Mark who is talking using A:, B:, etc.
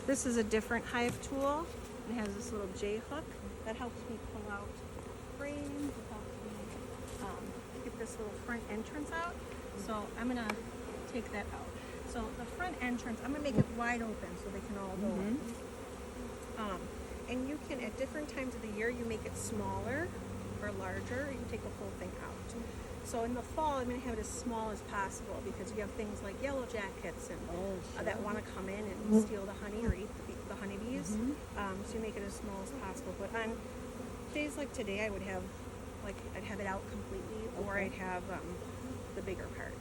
A: This is a different hive tool. It has this little J hook that helps me pull out frames. It helps me get this little front entrance out. So I'm gonna take that out. So the front entrance, I'm gonna make it wide open so they can all go in. And you can, at different times of the year, you make it smaller or larger. You can take the whole thing out. So in the fall, I'm going to have it as small as possible because you have things like yellow jackets and that want to come in and steal the honey or eat the honeybees. So you make it as small as possible. But on days like today, I would have, I'd have it out completely, or I'd have the bigger part.